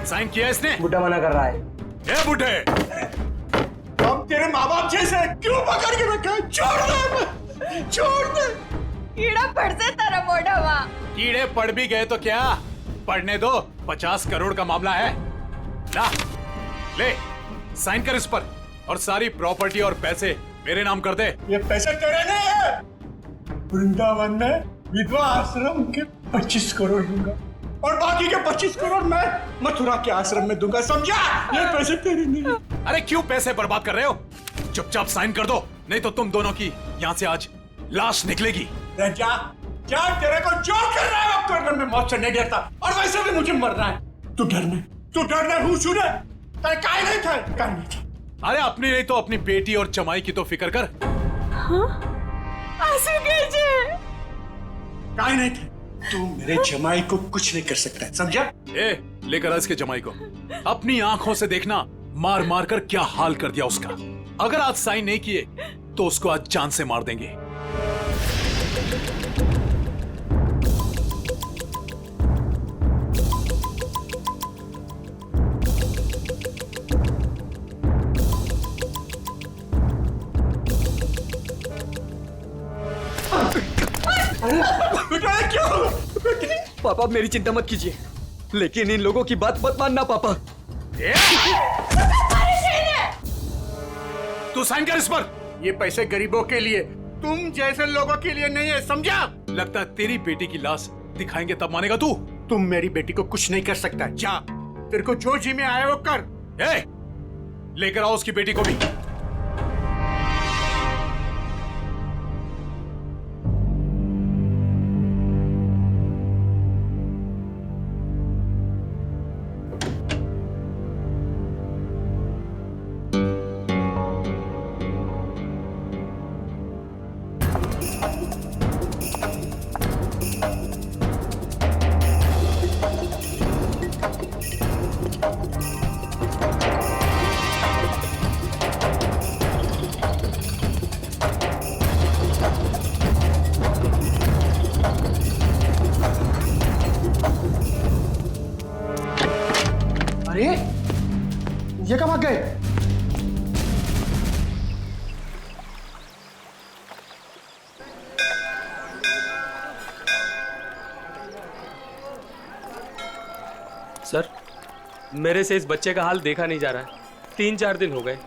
Sign किया इसने? बुड्ढा मना कर रहा है। ए बुड्ढे, हम तेरे माँ बाप जैसे क्यों पकड़ के रखा है? छोड़ दे, छोड़ दे। कीड़ा पड़ से तारा मोटा हुआ। कीड़े पड़ भी गए तो क्या, पढ़ने दो। 50 करोड़ का मामला है। ला, ले साइन कर इस पर और सारी प्रॉपर्टी और पैसे मेरे नाम कर दे। ये पैसे तेरे नहीं है। वृंदावन में विधवा आश्रम के 25 करोड़ दूंगा और बाकी के 25 करोड़ मैं मथुरा के आश्रम में दूंगा, समझा? ये पैसे तेरे नहीं है। अरे क्यों पैसे बर्बाद कर रहे हो? चुपचाप साइन कर दो, नहीं तो तुम दोनों की यहाँ से आज लाश निकलेगी। जा जा, तेरे को जो कर रहा है वो करने में मौत से नहीं डरता, और वैसे भी मुझे मरना है। तू डरने हूँ सुने, काय नहीं था। अरे अपनी नहीं तो अपनी बेटी और जमाई की तो फिक्र कर। काय नहीं थे। तू मेरे जमाई को कुछ नहीं कर सकता है, समझा? ए, लेकर आ इसके जमाई को। अपनी आंखों से देखना मार मार कर क्या हाल कर दिया उसका। अगर आज साइन नहीं किए तो उसको आज जान से मार देंगे। पापा मेरी चिंता मत कीजिए, लेकिन इन लोगों की बात मत मानना पापा। तू साइन कर इस पर। ये पैसे गरीबों के लिए, तुम जैसे लोगों के लिए नहीं है, समझा? लगता है तेरी बेटी की लाश दिखाएंगे तब मानेगा तू। तुम मेरी बेटी को कुछ नहीं कर सकता। जा, तेरे को जो जी में आया वो कर। ए, लेकर आओ उसकी बेटी को भी। अरे ये कब आ गए? सर, मेरे से इस बच्चे का हाल देखा नहीं जा रहा है। 3-4 दिन हो गए,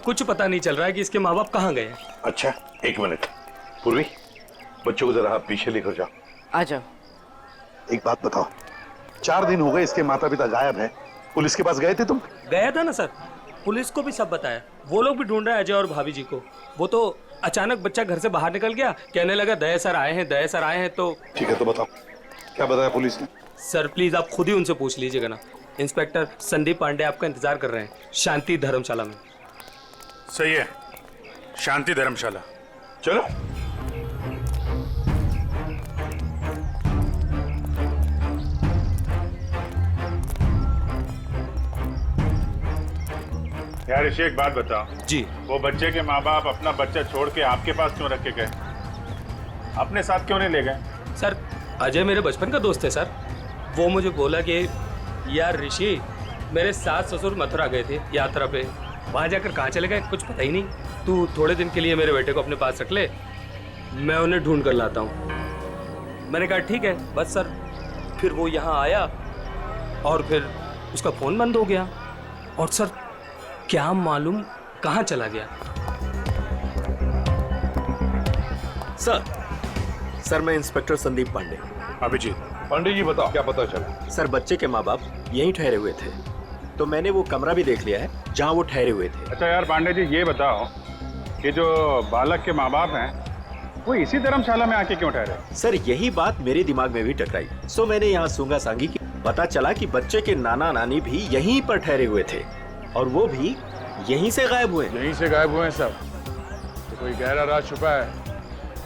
कुछ पता नहीं चल रहा है कि इसके माँ बाप कहाँ गए हैं। अच्छा, एक मिनट। पूर्वी, बच्चों को जरा आप पीछे लेकर जाओ। आ जाओ। एक बात बताओ, 4 दिन हो गए इसके माता पिता गायब हैं। पुलिस के पास गए थे तुम? गया था ना सर, पुलिस को भी सब बताया। वो लोग भी ढूंढ रहे हैं अजय और भाभी जी को। वो तो अचानक बच्चा घर से बाहर निकल गया, कहने लगा दया सर आए हैं, दया सर आए हैं। तो ठीक है, तो बताओ क्या बताया पुलिस ने? सर प्लीज आप खुद ही उनसे पूछ लीजिएगा ना। इंस्पेक्टर संदीप पांडे आपका इंतजार कर रहे हैं शांति धर्मशाला में। सही है, शांति धर्मशाला। चलो। यार ऋषि, एक बात बताओ जी। वो बच्चे के माँ बाप अपना बच्चा छोड़ के आपके पास क्यों रख के गए? अपने साथ क्यों नहीं ले गए? सर अजय मेरे बचपन का दोस्त है सर। वो मुझे बोला कि यार ऋषि, मेरे सास ससुर मथुरा गए थे यात्रा पे, वहाँ जाकर कहाँ चले गए कुछ पता ही नहीं। तू थोड़े दिन के लिए मेरे बेटे को अपने पास रख ले, मैं उन्हें ढूंढ कर लाता हूँ। मैंने कहा ठीक है। बस सर, फिर वो यहाँ आया और फिर उसका फ़ोन बंद हो गया और सर क्या मालूम कहाँ चला गया। सर मैं इंस्पेक्टर संदीप पांडे। अभिजीत। पंडित जी बताओ क्या पता चला? सर बच्चे के माँ बाप यहीं ठहरे हुए थे, तो मैंने वो कमरा भी देख लिया है जहाँ वो ठहरे हुए थे। अच्छा यार पांडे जी, ये बताओ कि जो बालक के माँ बाप हैं वो इसी धर्मशाला में आके क्यों ठहरे? सर यही बात मेरे दिमाग में भी टकराई, सो मैंने यहाँ सूंगा सांगी की। पता चला कि बच्चे के नाना नानी भी यहीं पर ठहरे हुए थे और वो भी यहीं से गायब हुए। यहीं से गायब हुए हैं सब। तो कोई गहरा राज छुपा है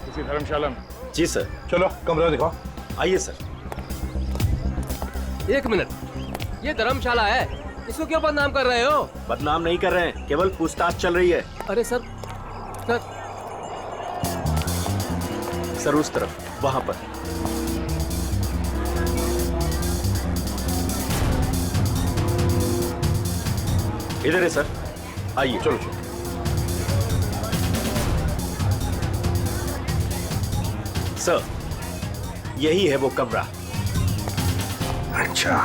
किसी धर्मशाला में। जी सर। चलो कमरा दिखाओ। आइए सर। एक मिनट, ये धर्मशाला है, इसको क्यों बदनाम कर रहे हो? बदनाम नहीं कर रहे हैं, केवल पूछताछ चल रही है। अरे सर, सर उस तरफ, वहां पर। इधर है सर, आइए। चलो चलो। सर यही है वो कमरा। अच्छा,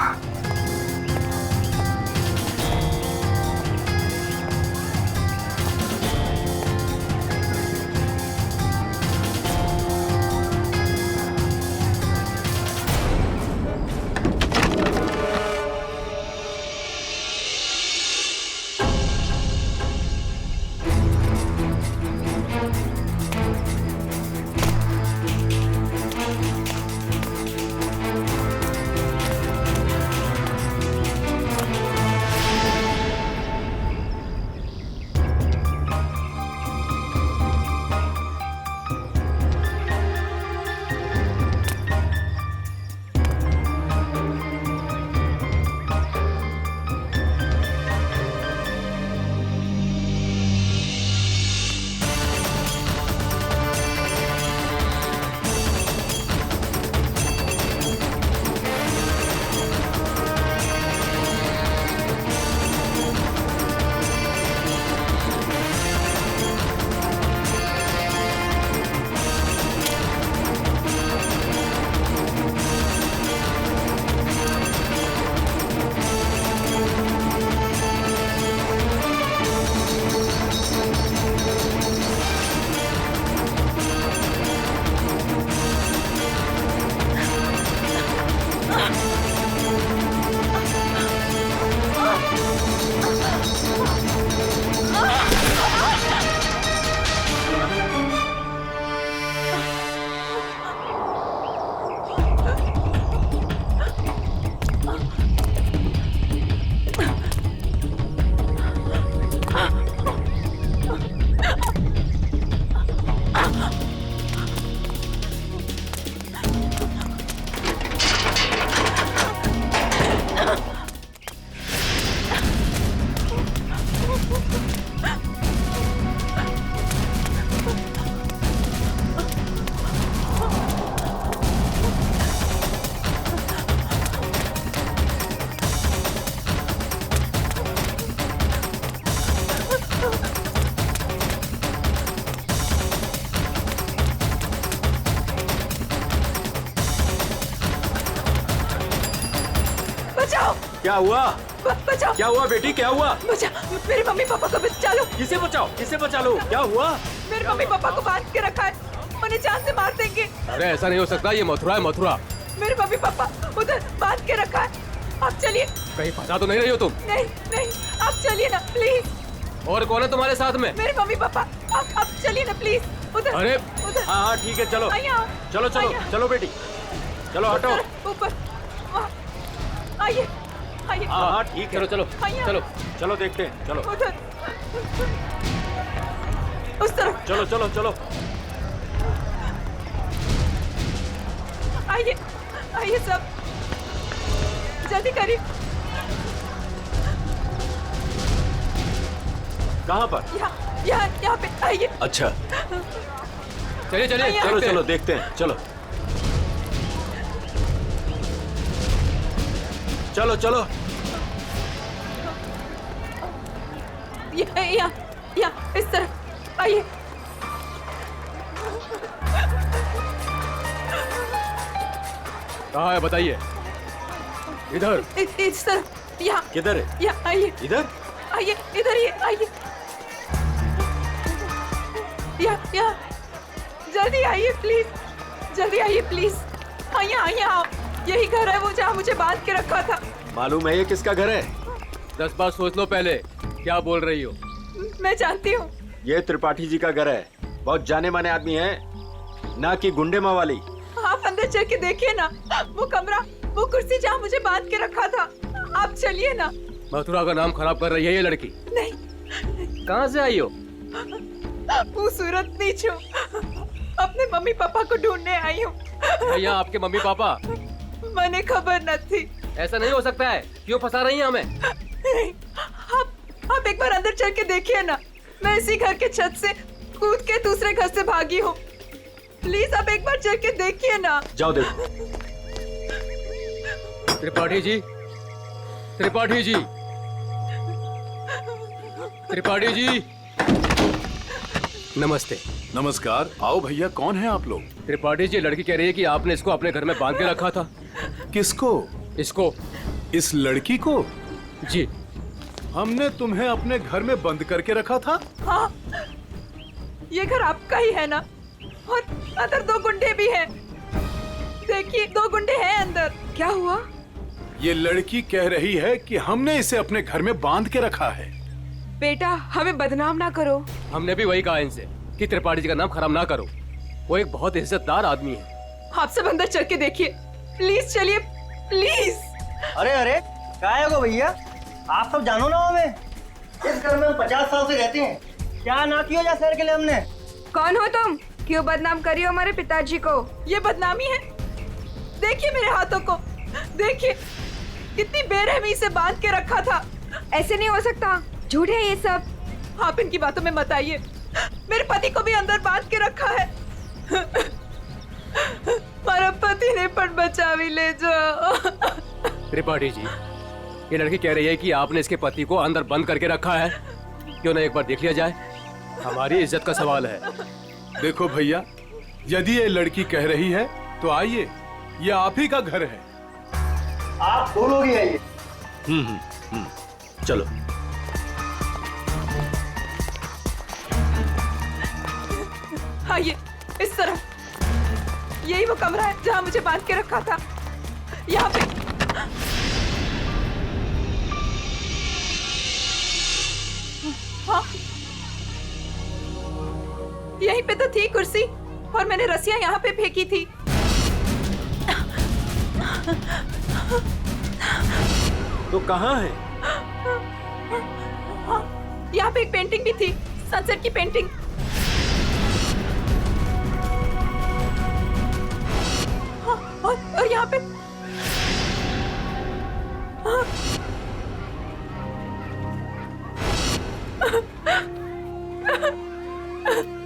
क्या हुआ? बचाओ, क्या हुआ बेटी, क्या हुआ? बचाओ, मेरे मम्मी पापा को बचा लो। किसे बचाओ, किसे बचा लो? क्या हुआ? मेरे मम्मी पापा को बांध के रखा है, उन्हें जान से मार देंगे। अरे ऐसा नहीं हो सकता, ये मथुरा है, मथुरा। मेरे मम्मी पापा उधर बांध के रखा है, आप चलिए। कहीं फंसा तो नहीं रही हो तुम? नहीं नहीं, आप चलिए ना प्लीज। और कौन है तुम्हारे साथ में? मेरे मम्मी पापा, आप चलिए ना प्लीज। उधर, अरे उधर। हाँ हाँ ठीक है, चलो आइए आओ। चलो चलो आइए। चलो बेटी, चलो हटो। ऊपर, वहाँ। आइए आइए। हाँ हाँ ठीक है, चलो चलो आइए। चलो। चलो देखते हैं, चलो उधर, उस तरफ। चलो चलो चलो। आइए आइए सब, जल्दी करिए। कहाँ पर? यहाँ पे आइए। अच्छा चलिए चलिए, आइए। चलो देखते हैं। चलो देखते हैं, चलो चलो चलो। यहाँ इस तरफ आइए। कहाँ है बताइए? इधर। इस तरफ, यहाँ। किधर है? यहाँ आइए, इधर? आइए इधर ही आइए। यहाँ जल्दी आइए प्लीज। जल्दी आइए प्लीज। आइए आइए आओ, यही घर है वो जहाँ मुझे बांध के रखा था। मालूम है ये किसका घर है? 10 बार सोच लो पहले क्या बोल रही हो। मैं जानती हूँ। ये त्रिपाठी जी का घर है। बहुत जाने माने आदमी है, ना कि गुंडे मवाली। आप अंदर चल के देखिए ना, वो कमरा, वो कुर्सी जहाँ मुझे बांध के रखा था। आप चलिए ना। मथुरा का नाम खराब कर रही है ये लड़की। नहीं। कहाँ से आई हो? वो सूरत नीचो, अपने मम्मी पापा को ढूंढने आई हूँ। भैया आपके मम्मी पापा? मैंने खबर न थी। ऐसा नहीं हो सकता है, क्यों फंसा रही हैं हमें? आप एक बार अंदर चल के देखिए ना। मैं इसी घर के छत से कूद के दूसरे घर से भागी हूँ। प्लीज आप एक बार चल के देखिए ना। जाओ देखो। त्रिपाठी जी, त्रिपाठी जी, त्रिपाठी जी, नमस्ते। नमस्कार। आओ भैया, कौन है आप लोग? त्रिपाठी जी, लड़की कह रही है कि आपने इसको अपने घर में बांध के रखा था। किसको? इसको। इस लड़की को? जी। हमने तुम्हें अपने घर में बंद करके रखा था? हाँ, ये घर आपका ही है ना? और अंदर 2 गुंडे भी हैं। देखिए 2 गुंडे हैं अंदर। क्या हुआ? ये लड़की कह रही है कि हमने इसे अपने घर में बांध के रखा है। बेटा हमें बदनाम ना करो। हमने भी वही कहा इनसे कि त्रिपाठी जी का नाम खराब ना करो। वो एक बहुत इज्जतदार आदमी है। आप सब अंदर चल के देखिए, प्लीज चलिए प्लीज। अरे अरे क्या है वो भैया, आप सब जानो ना हमें। इस घर में हम 50 साल से रहते हैं। क्या ना किया जा शहर के लिए हमने। कौन हो तुम? क्यों बदनाम करी हो हमारे पिताजी को? ये बदनामी है? देखिए मेरे हाथों को, देखिए कितनी बेरहमी से बांध के रखा था। ऐसे नहीं हो सकता, झूठ है ये सब। आप इनकी बातों में मत आइए। मेरे पति को भी अंदर बांध के रखा है। हमारा पति ने पण बचा भी ले जाओ। त्रिपाठी जी, ये लड़की कह रही है कि आपने इसके पति को अंदर बंद करके रखा है। क्यों ना एक बार देख लिया जाए? हमारी इज्जत का सवाल है। देखो भैया, यदि ये लड़की कह रही है तो आइए, ये आप ही का घर है। आप दो लोग ही आइए। चलो। आइए इस तरफ। यही वो कमरा है जहाँ मुझे बांध के रखा था। यहाँ पे। हाँ, यहीं पे तो थी कुर्सी और मैंने रस्सियां यहाँ पे फेंकी थी। तो कहाँ है? हाँ, यहाँ पे एक पेंटिंग भी थी, सनसेट की पेंटिंग। हाँ, और यहाँ पे हाँ।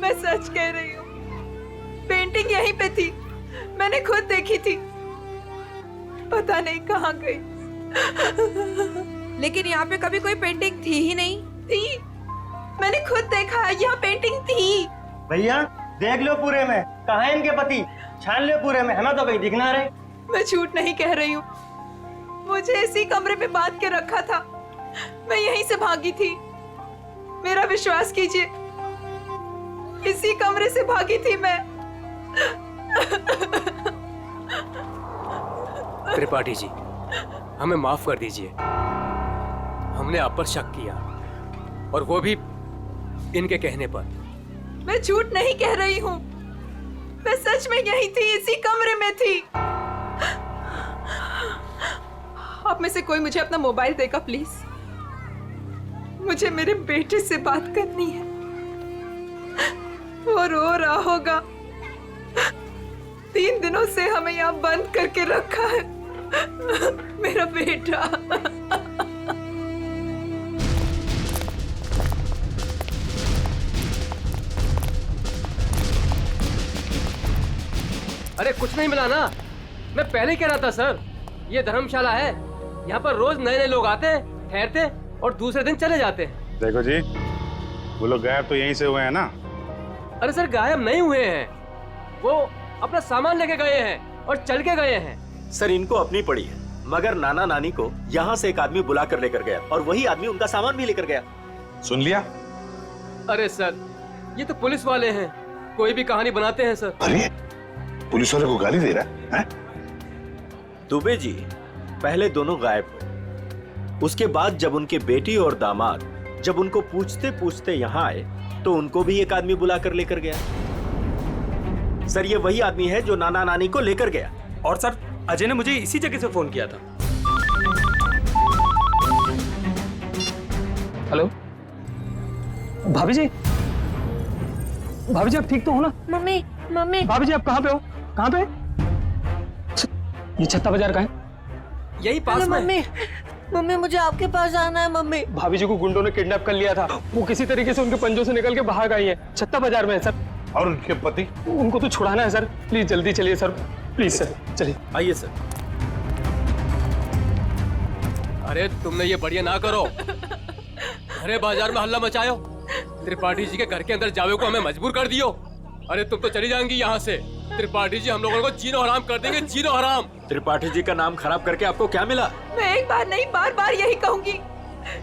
मैं सच कह रही हूँ, पेंटिंग यहीं पे थी। मैंने खुद देखी थी, पता नहीं कहाँ गई। लेकिन यहाँ पे कभी कोई पेंटिंग थी ही नहीं। थी, मैंने खुद देखा है, यहाँ पेंटिंग थी। भैया देख लो पूरे में, कहाँ है इनके पति, छान लो पूरे में, हमें तो कहीं दिख ना रहे। मैं झूठ नहीं कह रही हूँ, मुझे इसी कमरे में बांध के रखा था। मैं यहीं से भागी थी, मेरा विश्वास कीजिए, इसी कमरे से भागी थी मैं। त्रिपाठी जी, हमें माफ कर दीजिए। हमने आप पर शक किया, और वो भी इनके कहने पर। मैं झूठ नहीं कह रही हूँ, मैं सच में यहीं थी, इसी कमरे में थी। आप में से कोई मुझे अपना मोबाइल देगा प्लीज? मुझे मेरे बेटे से बात करनी है। वो रो रहा होगा, 3 दिनों से हमें यहाँ बंद करके रखा है। मेरा बेटा। अरे कुछ नहीं मिला ना, मैं पहले ही कह रहा था सर, ये धर्मशाला है। यहाँ पर रोज नए नए लोग आते हैं, ठहरते और दूसरे दिन चले जाते हैं। देखो जी, वो लोग गायब तो यहीं से हुए हैं ना। अरे सर गायब नहीं हुए हैं, वो अपना सामान लेके गए हैं और चल के गए हैं। सर इनको अपनी पड़ी है, मगर नाना नानी को यहाँ से एक आदमी बुला कर लेकर गया और वही आदमी उनका सामान भी लेकर गया। सुन लिया? अरे सर ये तो पुलिस वाले हैं, कोई भी कहानी बनाते हैं सर। अरे पुलिस वाले को गाली दे रहा है? दुबे जी, पहले दोनों गायब हुए। उसके बाद जब उनके बेटी और दामाद जब उनको पूछते पूछते यहाँ आए तो उनको भी एक आदमी बुलाकर लेकर गया। सर, ये वही आदमी है जो नाना नानी को लेकर गया। और सर, अजय ने मुझे इसी जगह से फोन किया था। हेलो भाभी जी, भाभी जी आप ठीक तो हो ना? मम्मी मम्मी भाभी जी आप कहाँ पे हो? कहाँ पे? ये छत्ता बाजार का है? यही पास में। मम्मी मम्मी मुझे आपके पास आना है मम्मी। भाभी जी को गुंडों ने किडनैप कर लिया था। वो किसी तरीके से उनके पंजों से निकल के भाग आई है। छत्ता बाजार में है सर। और उनके पति? उनको तो छुड़ाना है सर। प्लीज जल्दी चलिए सर, प्लीज सर, चलिए। आइए सर। अरे तुमने ये बढ़िया ना करो। अरे बाजार में हल्ला मचायो, त्रिपाठी जी के घर के अंदर जावे को हमें मजबूर कर दियो। अरे तुम तो चली जाएंगी यहाँ से। त्रिपाठी जी हम लोगों को जीनो हराम कर देंगे, जीनो हराम। त्रिपाठी जी का नाम खराब करके आपको क्या मिला? मैं एक बार नहीं बार बार यही कहूंगी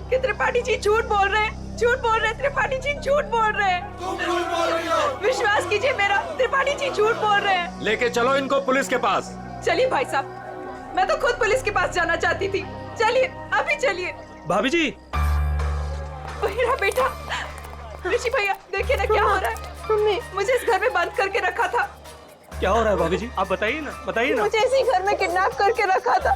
कि त्रिपाठी जी झूठ बोल रहे हैं, झूठ बोल रहे हैं, त्रिपाठी जी झूठ बोल रहे हैं। विश्वास कीजिए मेरा, त्रिपाठी जी झूठ बोल रहे हैं। लेके चलो इनको पुलिस के पास। चलिए भाई साहब, मैं तो खुद पुलिस के पास जाना चाहती थी। चलिए अभी चलिए। भाभी जी, मेरा बेटा ऋषि भैया, देखिए ना क्या हो रहा है। मम्मी, मुझे इस घर में बंद करके रखा था। क्या हो रहा है भाभी जी? आप बताइए ना, बताइए ना। मुझे इसी घर में किडनैप करके रखा था,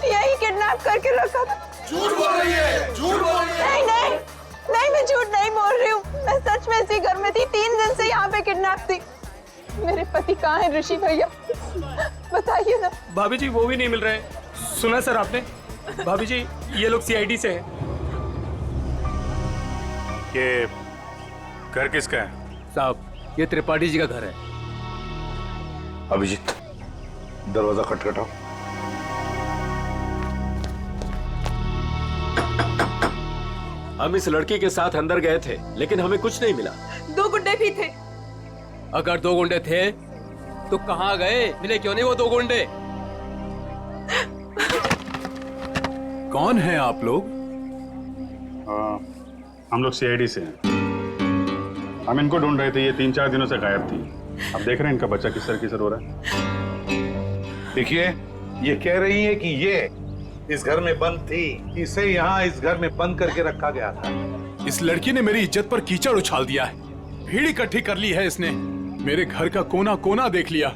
यही किडनैप करके रखा था। झूठ बोल रही है, झूठ बोल रही है। नहीं नहीं नहीं, मैं झूठ नहीं बोल रही हूँ। मैं सच में इसी घर में थी, 3 दिन से यहाँ पे किडनैप थी। मेरे पति कहाँ है ऋषि भैया, बताइए ना। भाभी जी वो भी नहीं मिल रहे। सुना सर आपने? भाभी जी ये लोग सीआईडी से हैं। ये घर किसका है? साहब, ये त्रिपाठी जी का घर है। अभिजीत, दरवाजा खटखटाओ। हम इस लड़की के साथ अंदर गए थे लेकिन हमें कुछ नहीं मिला। 2 गुंडे भी थे। अगर 2 गुंडे थे तो कहाँ गए? मिले क्यों नहीं वो 2 गुंडे? कौन है आप लोग? हम लोग सीआईडी से हैं। हम इनको ढूंढ रहे थे, ये 3-4 दिनों से गायब थी। अब देख रहे हैं इनका बच्चा किसर हो रहा है। देखिए, ये कह रही है कि ये इस घर में बंद थी, इसे यहाँ इस घर में बंद करके रखा गया था। इस लड़की ने मेरी इज्जत पर कीचड़ उछाल दिया है। भीड़ इकट्ठी कर ली है इसने, मेरे घर का कोना कोना देख लिया।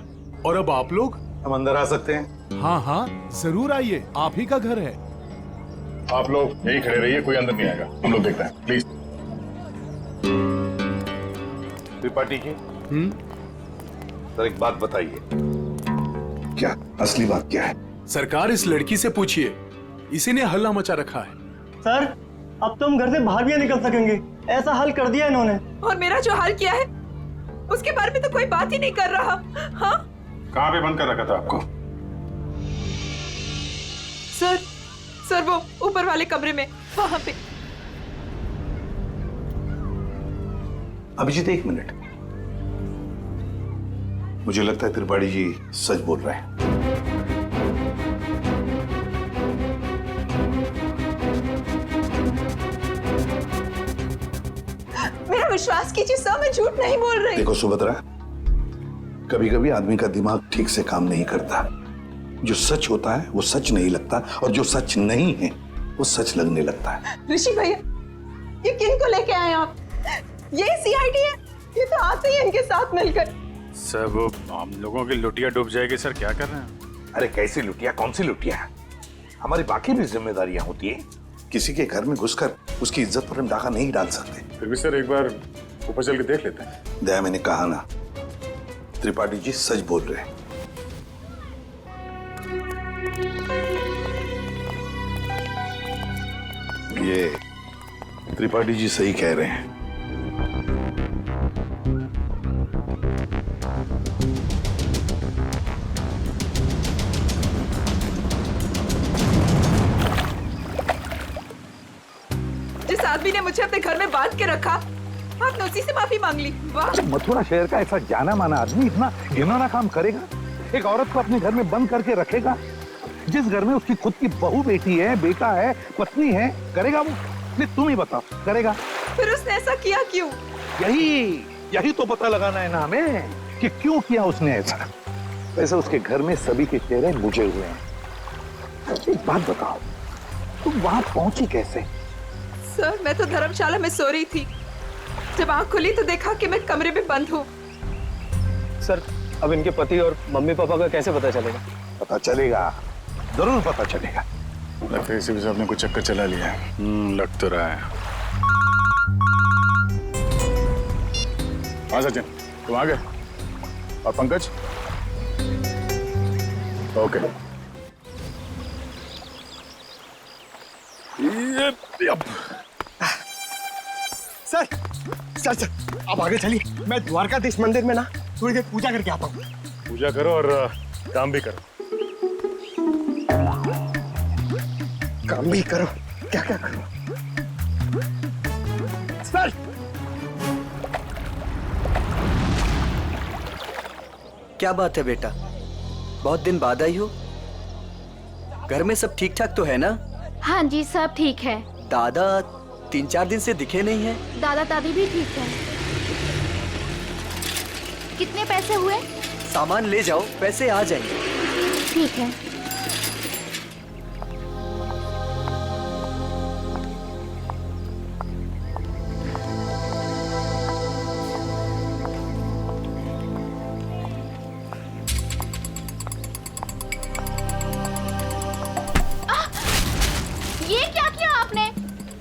और अब आप लोग? हम अंदर आ सकते हैं? हाँ हाँ जरूर आइए, आप ही का घर है। आप लोग यही खड़े रहिए, कोई अंदर नहीं आएगा, हम लोग देखते हैं, प्लीज। त्रिपाठी जी, सर एक बात बताइए, क्या असली बात क्या है? सरकार, इस लड़की से पूछिए, इसी ने हल्ला मचा रखा है। सर, अब तो हम घर से बाहर भी नहीं निकल सकेंगे, ऐसा हाल कर दिया इन्होंने। और मेरा जो हाल किया है उसके बारे में तो कोई बात ही नहीं कर रहा। हाँ? कहाँ पे बंद कर रखा था आपको? सर वो ऊपर वाले कमरे में, वहां पे। अभिजीत, 1 मिनट। मुझे लगता है त्रिपाठी जी सच बोल रहे हैं। मेरा विश्वास कीजिए सर, मैं झूठ नहीं बोल रही। देखो सुभद्रा, कभी कभी आदमी का दिमाग ठीक से काम नहीं करता। जो सच होता है वो सच नहीं लगता, और जो सच नहीं है वो सच लगने लगता है। ऋषि भैया, ये किन को लेके आए आप? ये सीआईडी है, ये तो आते ही इनके साथ मिलकर। सर वो हम लोगों की लुटिया डूब जाएगी। सर क्या कर रहे हैं? अरे कैसी लुटिया, कौन सी लुटिया? हमारी बाकी भी जिम्मेदारियां होती है। किसी के घर में घुसकर उसकी इज्जत पर हम डाका नहीं डाल सकते। फिर भी सर एक बार ऊपर चल के देख लेते हैं। दया, मैंने कहा ना, त्रिपाठी जी सच बोल रहे हैं। ये त्रिपाठी जी सही कह रहे हैं। जिस आदमी ने मुझे अपने घर में बांध के रखा, आपने उसी से माफी मांग ली। वाह! मथुरा शहर का ऐसा जाना माना आदमी इतना घिनौना काम करेगा? एक औरत को अपने घर में बंद करके रखेगा? जिस घर में उसकी खुद की बहू बेटी है, बेटा है, पत्नी है, करेगा वो? नहीं, तुम ही बताओ, करेगा? फिर उसने ऐसा किया क्यों? यही तो पता लगाना है ना हमें। कि क्यों किया उसने ऐसा। वैसे उसके घर में सभी के चेहरे बुझे हुए हैं। एक बात बताओ, तुम वहां पहुंची कैसे? सर मैं तो धर्मशाला में सो रही थी, जब आंख खुली तो देखा कि मैं कमरे में बंद हूँ। सर अब इनके पति और मम्मी पापा का कैसे पता चलेगा? पता चलेगा, जरूर पता चलेगा। लगता है इसी साहब ने कुछ चक्कर चला लिया है। लग तो रहा है। हाँ सचिन, तुम आ गए? और Pankaj? Okay. Sir sir sir आप आगे चलिए, मैं द्वारकाधीश मंदिर में ना थोड़ी देर पूजा करके आता हूँ। पूजा करो और काम भी करो। काम भी करो, क्या क्या करो? सर क्या बात है बेटा, बहुत दिन बाद आई हो। घर में सब ठीक ठाक तो है ना? हाँ जी सब ठीक है। दादा 3-4 दिन से दिखे नहीं है। दादा दादी भी ठीक है। कितने पैसे हुए? सामान ले जाओ, पैसे आ जाएंगे। ठीक है। ये क्या किया आपने?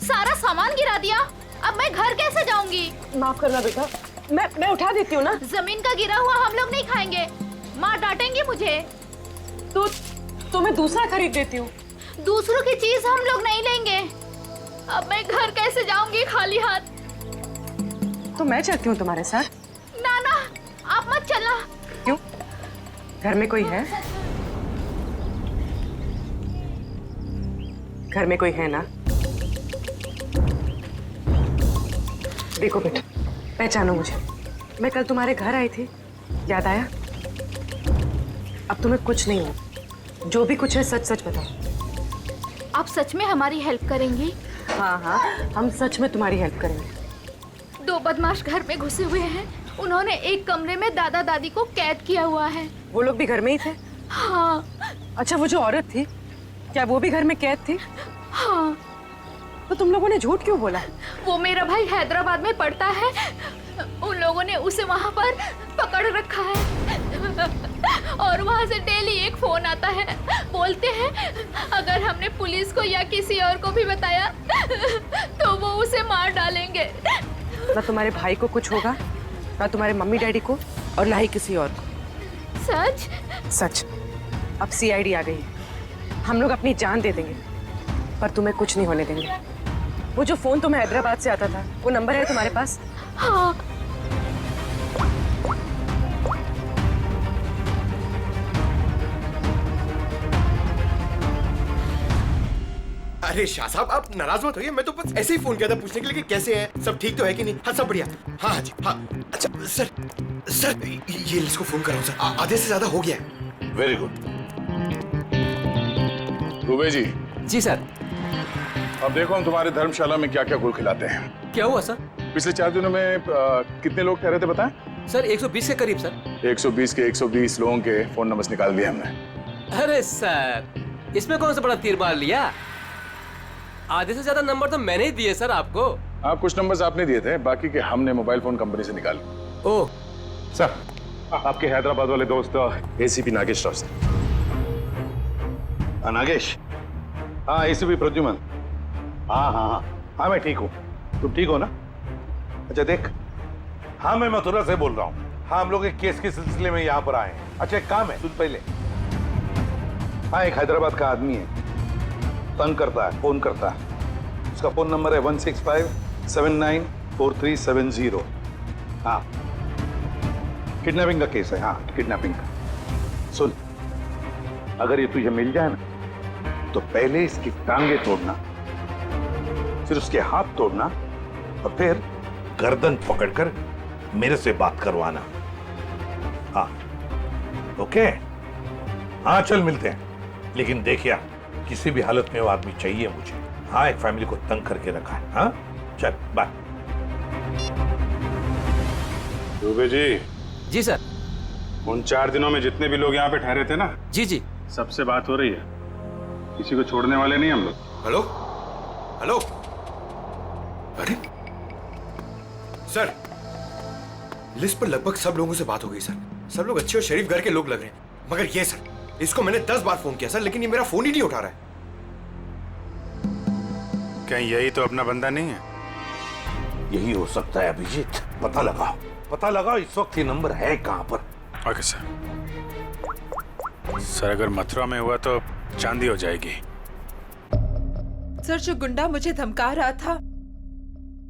सारा सामान गिरा दिया। अब मैं घर कैसे जाऊंगी? माफ करना बेटा, मैं उठा देती हूँ ना। जमीन का गिरा हुआ हम लोग नहीं खाएंगे, माँ डांटेंगी मुझे। तो मैं दूसरा खरीद देती हूँ। दूसरों की चीज हम लोग नहीं लेंगे। अब मैं घर कैसे जाऊंगी खाली हाथ? तो मैं चलती हूँ तुम्हारे साथ। ना ना, आप मत चलना। क्यों? घर में कोई है? घर में कोई है ना? देखो बेटा, पहचानो मुझे। मैं कल तुम्हारे घर आई थी, याद आया? अब तुम्हें कुछ नहीं हो, जो भी कुछ है सच सच बताओ। आप सच में हमारी हेल्प करेंगी? हाँ हाँ, हम सच में तुम्हारी हेल्प करेंगे। 2 बदमाश घर में घुसे हुए हैं। उन्होंने एक कमरे में दादा दादी को कैद किया हुआ है। वो लोग भी घर में ही थे? हाँ। अच्छा, वो जो औरत थी, क्या वो भी घर में कैद थी? हाँ। तो तुम लोगों ने झूठ क्यों बोला? वो मेरा भाई हैदराबाद में पढ़ता है, उन लोगों ने उसे वहाँ पर पकड़ रखा है और वहाँ से डेली एक फोन आता है। बोलते हैं अगर हमने पुलिस को या किसी और को भी बताया तो वो उसे मार डालेंगे। ना तुम्हारे भाई को कुछ होगा, ना तुम्हारे मम्मी डैडी को, और ना ही किसी और को। सच? सच। अब सीआईडी आ गई है, हम लोग अपनी जान दे देंगे पर तुम्हें कुछ नहीं होने देंगे। वो जो फोन तुम्हें हैदराबाद से आता था, वो नंबर है तुम्हारे पास? हाँ। अरे शाह साहब आप नाराज मत होइए, मैं तो बस ऐसे ही फोन किया था पूछने के लिए कि कैसे हैं, सब ठीक तो है कि नहीं? हाँ सब बढ़िया। हाँ हाँ जी हाँ। अच्छा सर ये इसको फोन कराओ सर, आधे से ज्यादा हो गया है। Very good. दुबे जी। जी सर। अब देखो हम तुम्हारे धर्मशाला में क्या क्या गुल खिलाते हैं। क्या हुआ सर? पिछले 4 दिनों में कितने लोग ठहरे थे बताएं? सर 120 के करीब सर। 120 के 120 लोगों के फोन नंबर्स निकाल दिए हमने। अरे सर, इसमें कौन सा बड़ा तीर मार लिया? आधे से ज्यादा नंबर तो मैंने ही दिए सर आपको। हाँ कुछ नंबर्स आपने दिए थे, बाकी के हमने मोबाइल फोन कंपनी से निकाले। ओह सर, आपके हैदराबाद वाले दोस्त एसीपी नागेश राव से। नागेश? हाँ एसीपी प्रद्युमन। हाँ मैं ठीक हूँ, तुम ठीक हो ना? अच्छा देख, हाँ मैं मथुरा से बोल रहा हूँ। हाँ हम लोग एक केस के सिलसिले में यहाँ पर आए हैं। अच्छा एक काम है, सुन पहले। हाँ एक हैदराबाद का आदमी है, तंग करता है, फोन करता है। उसका फोन नंबर है 165794370। हाँ किडनैपिंग का केस है। हाँ किडनैपिंग का। सुन, अगर ये तुझे मिल जाए ना तो पहले इसकी टांगे तोड़ना, फिर उसके हाथ तोड़ना और फिर गर्दन पकड़कर मेरे से बात करवाना। हाँ ओके? हाँ चल मिलते हैं, लेकिन देखिए किसी भी हालत में वो आदमी चाहिए मुझे। हाँ एक फैमिली को तंग करके रखा है। हाँ चल बाय। दुबे जी। जी सर। उन 4 दिनों में जितने भी लोग यहाँ पे ठहरे थे ना, जी जी, सबसे बात हो रही है। किसी को छोड़ने वाले नहीं हम लोग। हेलो हेलो, अरे सर, लिस्ट पर लगभग सब लोगों से बात हो गई सर। सब लोग अच्छे और शरीफ घर के लोग लग रहे हैं, मगर ये सर, इसको मैंने 10 बार फोन किया सर, लेकिन ये मेरा फोन ही नहीं उठा रहा है। कहीं यही तो अपना बंदा नहीं है? यही हो सकता है अभिजीत, पता लगाओ इस वक्त ये नंबर है कहां पर। Okay sir. सर अगर मथुरा में हुआ तो चांदी हो जाएगी। सर, जो गुंडा मुझे धमका रहा था,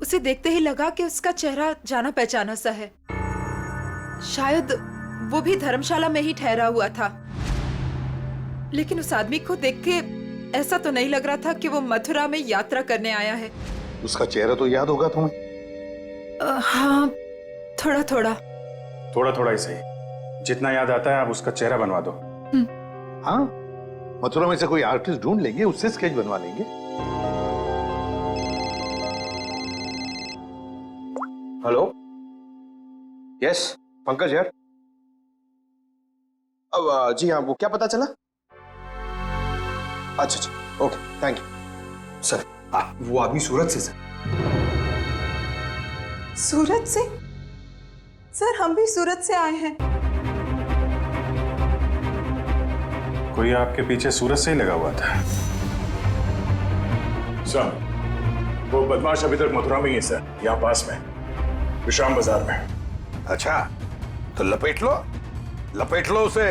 उसे देखते ही लगा कि उसका चेहरा जाना पहचाना सा है। शायद वो भी धर्मशाला में ही ठहरा हुआ था, लेकिन उस आदमी को देख के ऐसा तो नहीं लग रहा था कि वो मथुरा में यात्रा करने आया है। उसका चेहरा तो याद होगा तुम्हें? हाँ, थोड़ा थोड़ा ही सही, जितना याद आता है आप उसका चेहरा बनवा दो। हाँ, मथुरा में से कोई आर्टिस्ट ढूंढ लेंगे, उससे स्केच बनवा लेंगे। हेलो, यस पंकज यार। अब जी हाँ, वो क्या पता चला? अच्छा, ओके, थैंक यू सर। वो आदमी सूरत से सर। सूरत से? सर, हम भी सूरत से आए हैं। कोई आपके पीछे सूरत से ही लगा हुआ था? सर, वो बदमाश अभी तक मथुरा में ही है सर, यहाँ पास में, विश्राम बाजार में। अच्छा, तो लपेट लो उसे।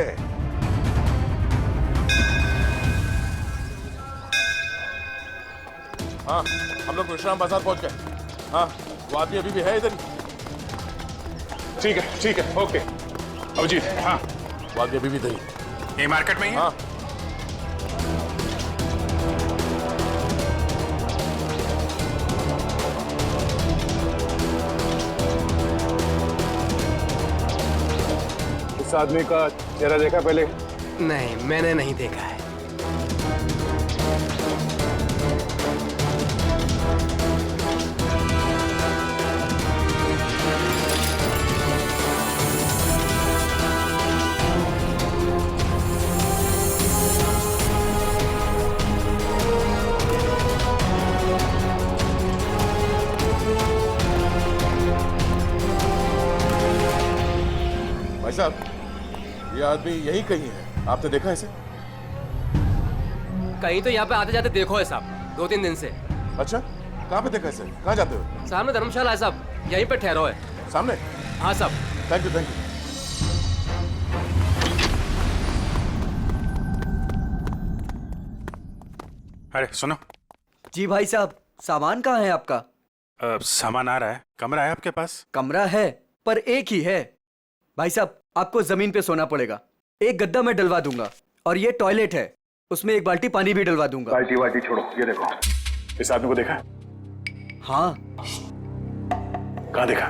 हाँ, हम लोग विश्राम बाजार पहुंच गए। हाँ, वो आदमी अभी भी है इधर ही। ठीक है, ओके। अभिजीत, हाँ, वो आदमी अभी भी इधर ही। ये मार्केट में ही है? हाँ। इस आदमी का चेहरा देखा पहले? नहीं, मैंने नहीं देखा है। भाई साहब, ये आदमी यही कहीं है, आपने देखा इसे? कहीं तो यहाँ पे आते जाते देखो है साहब, 2-3 दिन से। अच्छा, कहाँ पे देखा इसे? कहाँ जाते हो? सामने धर्मशाला है साहब, यहीं पे ठहरो है। सामने? हाँ साहब। Thank you. अरे सुनो। जी भाई साहब, सामान कहाँ है आपका? सामान आ रहा है। कमरा है आपके पास? कमरा है, पर एक ही है। भाई साहब, आपको जमीन पे सोना पड़ेगा। एक गद्दा मैं डलवा दूंगा, और ये टॉयलेट है, उसमें एक बाल्टी पानी भी डलवा दूंगा। बाल्टी छोड़ो, ये देखो, इस आदमी को देखा? हाँ। कहाँ देखा?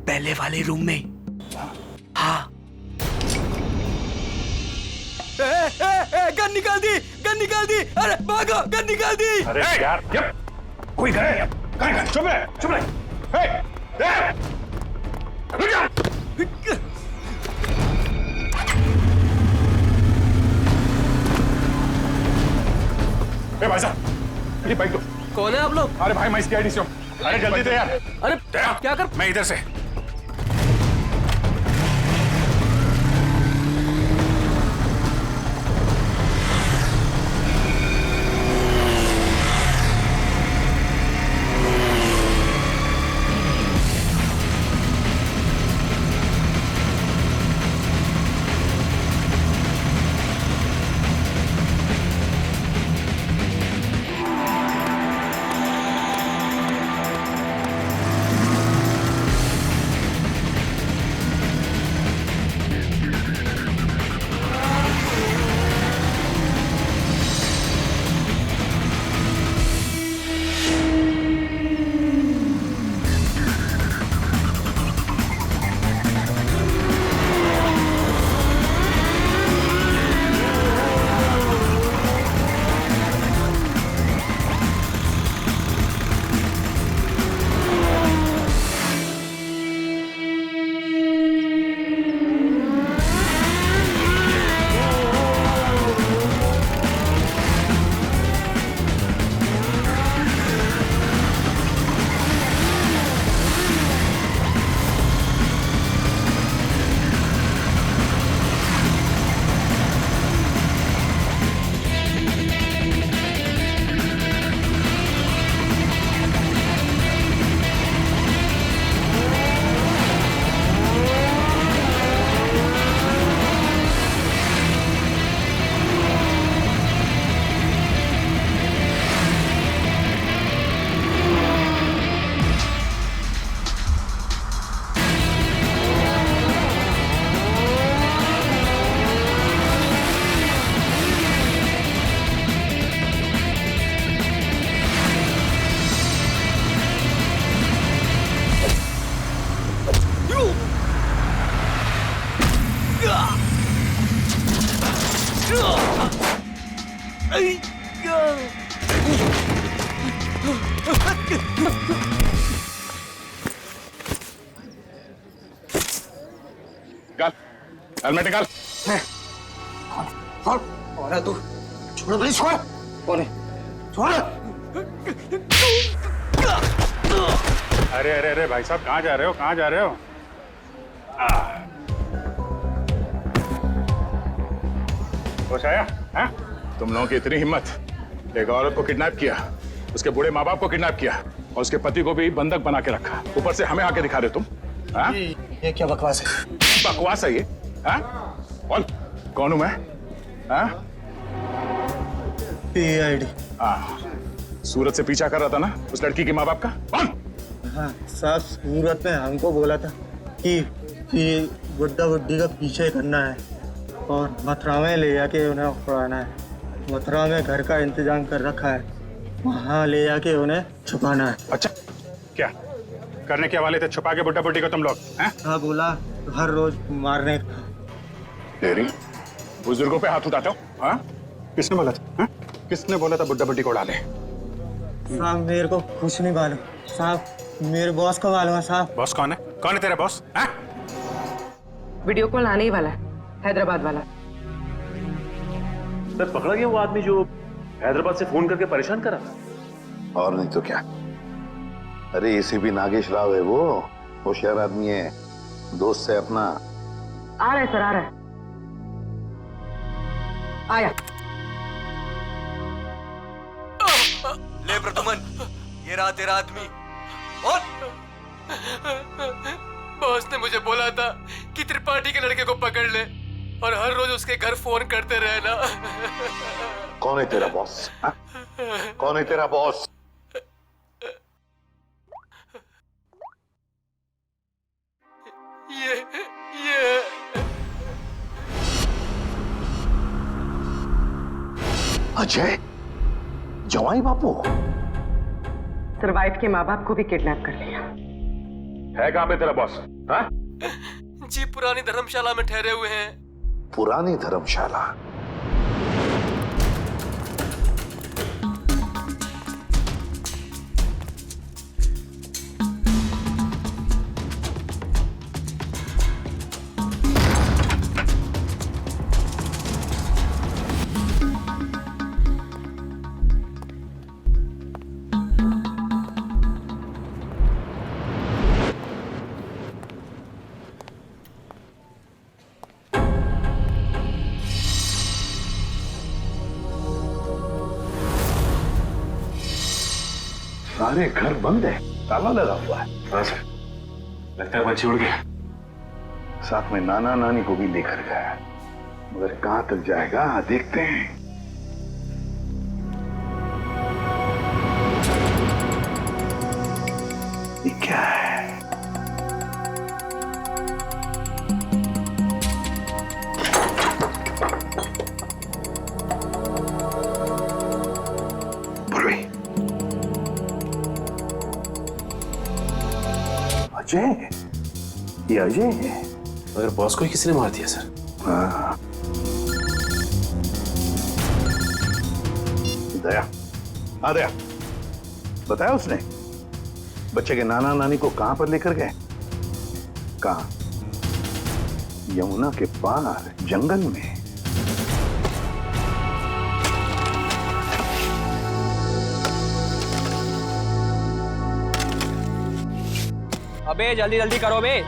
पहले वाले रूम में। हाँ। गन निकाल दी, अरे भागो, गन निकाल दी। अरे यार, कोई गए? चुप रहे। रुक जा। भाई साहब, मेरी बाइक दो। कौन है आप लोग? अरे भाई, मैं इसकी आईडी से हूँ। अरे जल्दी दे यार। अरे क्या कर? मैं इधर से। निकाल, हेलमेट निकाल। कौन है तू? छोड़ भाई, छोड़। कौन है? छोड़। अरे अरे अरे भाई साहब, कहाँ जा रहे हो, कहाँ जा रहे हो? होश आया? हैं? तुम लोगों की इतनी हिम्मत, एक औरत को किडनैप किया, उसके बूढ़े माँ बाप को किडनैप किया और उसके पति को भी बंधक बना के रखा, ऊपर से हमें आके दिखा रहे हो तुम? हाँ? ये क्या बकवास है? बकवास है ये? हाँ? बोल, कौन हूं मैं? हाँ? PID। हाँ, सूरत से पीछा कर रहा था ना उस लड़की के माँ बाप का? कौन? हाँ साहब, सूरत में हमको बोला था कि बुड्ढा बुड्ढी का पीछे करना है और मथुरा में ले जाके उन्हें उड़ाना है। मथुरा में घर का इंतजाम कर रखा है, वहाँ ले जाके उन्हें छुपाना है। अच्छा, क्या करने के वाले थे? छुपा के बुड्ढा बुड्ढी को तुम लोग? हाँ, बोला हर रोज मारने का। तेरी बुजुर्गों पे हाथ उठाते हो? हाँ? किसने बोला था? हाँ? किसने बोला था बुड्ढा बुड्ढी को उड़ा ले? साहब मेरे को कुछ नहीं मालूम साहब, मेरे बॉस को मालूम है साहब। बॉस कौन है? कौन है तेरा बॉस? हाँ? वीडियो कॉल आने ही वाला है, हैदराबाद वाला। सर, पकड़ा गया वो आदमी जो हैदराबाद से फोन करके परेशान करा था? और नहीं तो क्या। अरे एसीपी नागेश राव है वो, होशियार आदमी है, दोस्त है अपना। आ रहा है सर, आ रहा है। आया। ले प्रदुमन, ये रहा तेरा आदमी। बोल। बॉस ने मुझे बोला था कि त्रिपाठी के लड़के को पकड़ ले और हर रोज उसके घर फोन करते रहना। कौन है तेरा बॉस? हाँ? कौन है तेरा बॉस? ये अजय, जवाई बापू। सर, वाइफ के माँ बाप को भी किडनैप कर लिया है। कहाँ पे तेरा बॉस? हाँ? जी पुरानी धर्मशाला में ठहरे हुए हैं। पुरानी धर्मशाला? सारे घर बंद है, ताला लगा हुआ है। हाँ सर, लगता है बच्ची उड़ गया। साथ में नाना नानी को भी लेकर गया, मगर कहां तक जाएगा देखते हैं। ये क्या है? अजय, ये अजय है। अगर बॉस को ही किसी ने मार दिया सर? हाँ। दया, हाँ दया, बताया उसने बच्चे के नाना नानी को कहां पर लेकर गए? कहां? यमुना के पार जंगल में। अबे जल्दी जल्दी करो बे,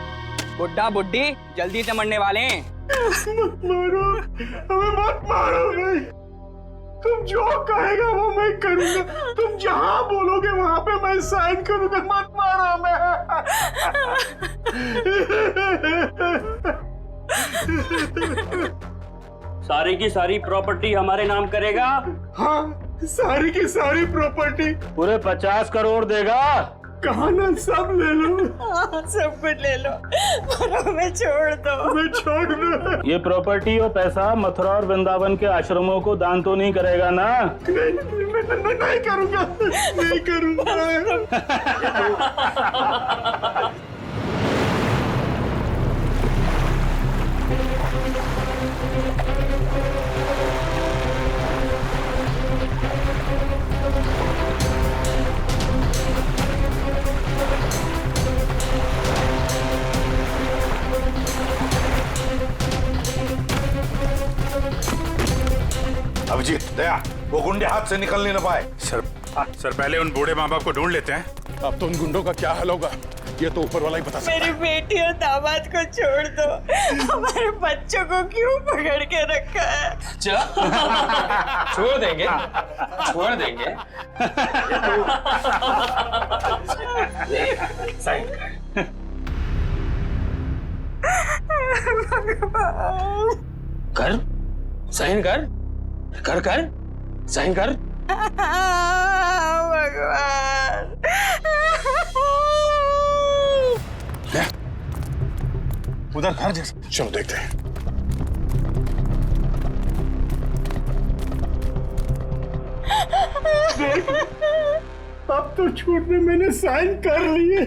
बुड्ढा बुड्ढी जल्दी से मरने वाले हैं। मत मारो, हमें मत मारो भाई। तुम जो कहेगा वो मैं करूंगा, तुम जहां बोलोगे वहां पे मैं साइन करूंगा। मत मारो हमें। सारी की सारी प्रॉपर्टी हमारे नाम करेगा? हाँ, सारी की सारी प्रॉपर्टी। पूरे 50 करोड़ देगा? कहा ना, सब ले लो। हाँ, सब कुछ ले लो, पर हमें छोड़ दो। मैं छोड़ दो। ये प्रॉपर्टी और पैसा मथुरा और वृंदावन के आश्रमों को दान तो नहीं करेगा ना? नहीं, मैं नहीं करूंगा, नहीं करूंगा। अभिजीत, दया, वो गुंडे हाथ से निकलने न पाए। सर पहले उन बूढ़े माँ बाप को ढूंढ लेते हैं। अब तो उन गुंडों का क्या हाल होगा ये तो ऊपर वाला ही बता सकता है। मेरी बेटी और दामाद को छोड़ दो, हमारे बच्चों को क्यों पकड़ के रखा है? छोड़ देंगे, छोड़ देंगे। साइन कर, साइन कर, कर कर, साइन कर। भगवान, उधर घर जैसा, चलो देखते हैं। अब तो छूट में मैंने साइन कर लिए।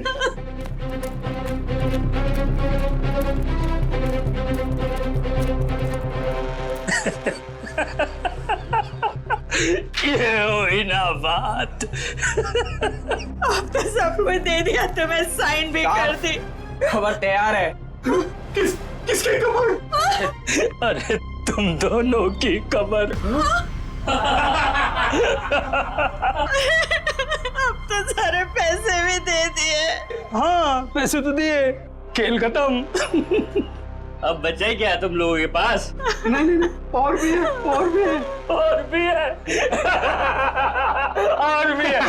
ये हुई ना बात। अब तो सब कुछ दे दिया तो मैं साइन भी कर दी। खबर तैयार है। किसकी खबर? अरे तुम दोनों की खबर। अब तो सारे पैसे भी दे दिए। हाँ, पैसे तो दिए, खेल खत्म। अब बचा ही क्या तुम लोगों के पास? नहीं, और भी है, और भी है, और भी है, और भी है।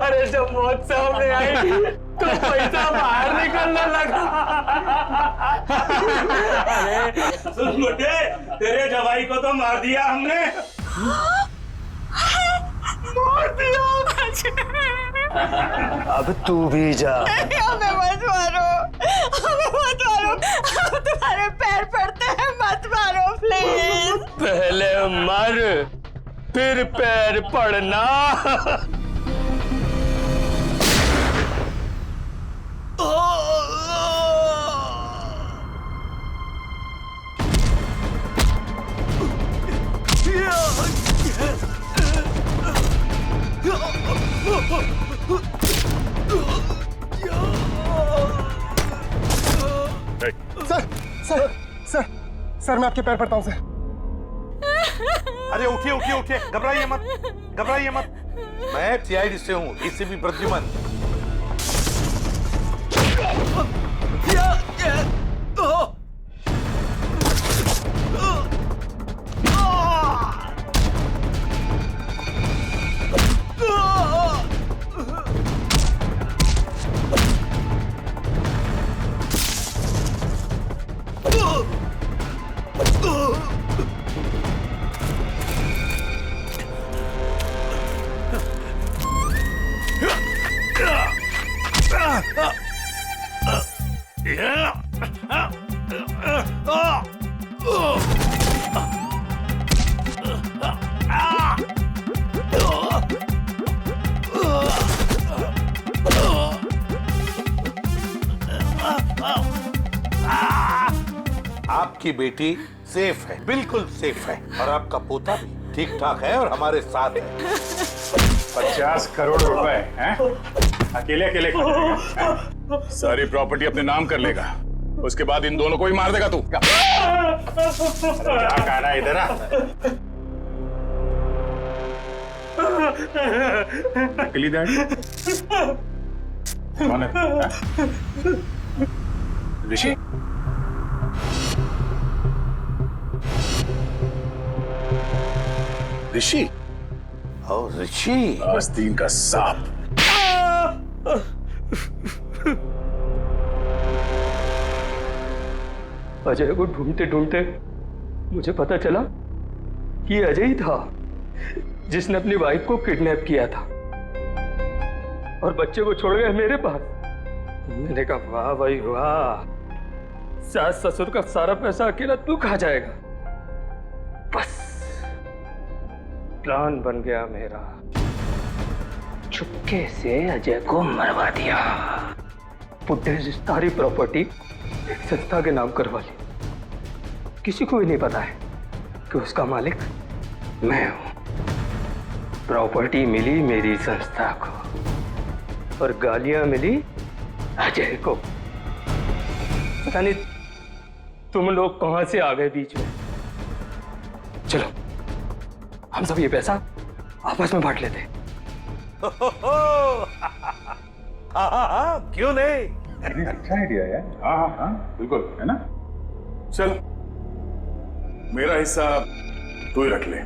अरे जब मौत सामने आई तो पैसा बाहर निकलने लगा। अरे सुन बुड्ढे, तेरे जवाई को तो मार दिया हमने। मार दिया? अब तू भी जा। हमें मत मारो, हमें मत मारो, हम तुम्हारे पैर पड़ते हैं, मत मारो प्लीज। पहले मर, फिर पैर पड़ना। सर मैं आपके पैर पड़ता हूँ सर। अरे उठिए उठिए उठिए, घबराइए मत, घबराइए मत। मैं सीआईडी से हूँ, एसीपी प्रद्युमन। आपकी बेटी सेफ है, बिल्कुल सेफ है, और आपका पोता भी ठीक ठाक है और हमारे साथ है। 50 करोड़ रुपए हैं? अकेले अकेले खाएगा? सारी प्रॉपर्टी अपने नाम कर लेगा, उसके बाद इन दोनों को ही मार देगा तू। क्या कह रहा है इधर? नकली डैडी कौन है? ऋषि? ऋषि? और ऋषि आस्तीन का सांप। अजय को ढूंढते ढूंढते मुझे पता चला कि अजय ही था जिसने अपनी वाइफ को किडनैप किया था और बच्चे को छोड़ गया मेरे पास। मैंने कहा वाह भाई वाह, सास ससुर का सारा पैसा अकेला तू खा जाएगा। बस प्लान बन गया मेरा, चुपके से अजय को मरवा दिया। बुड्ढे से सारी प्रॉपर्टी एक संस्था के नाम करवा ली। किसी को भी नहीं पता है कि उसका मालिक मैं हूं। प्रॉपर्टी मिली मेरी संस्था को और गालियां मिली अजय को। पता नहीं तुम लोग कहां से आ गए बीच में। चलो हम सब ये पैसा आपस में बांट लेते। क्यों नहीं? अच्छा आइडिया है। हाँ हाँ हाँ बिल्कुल, है ना? चल मेरा हिस्सा तू ही रख ले।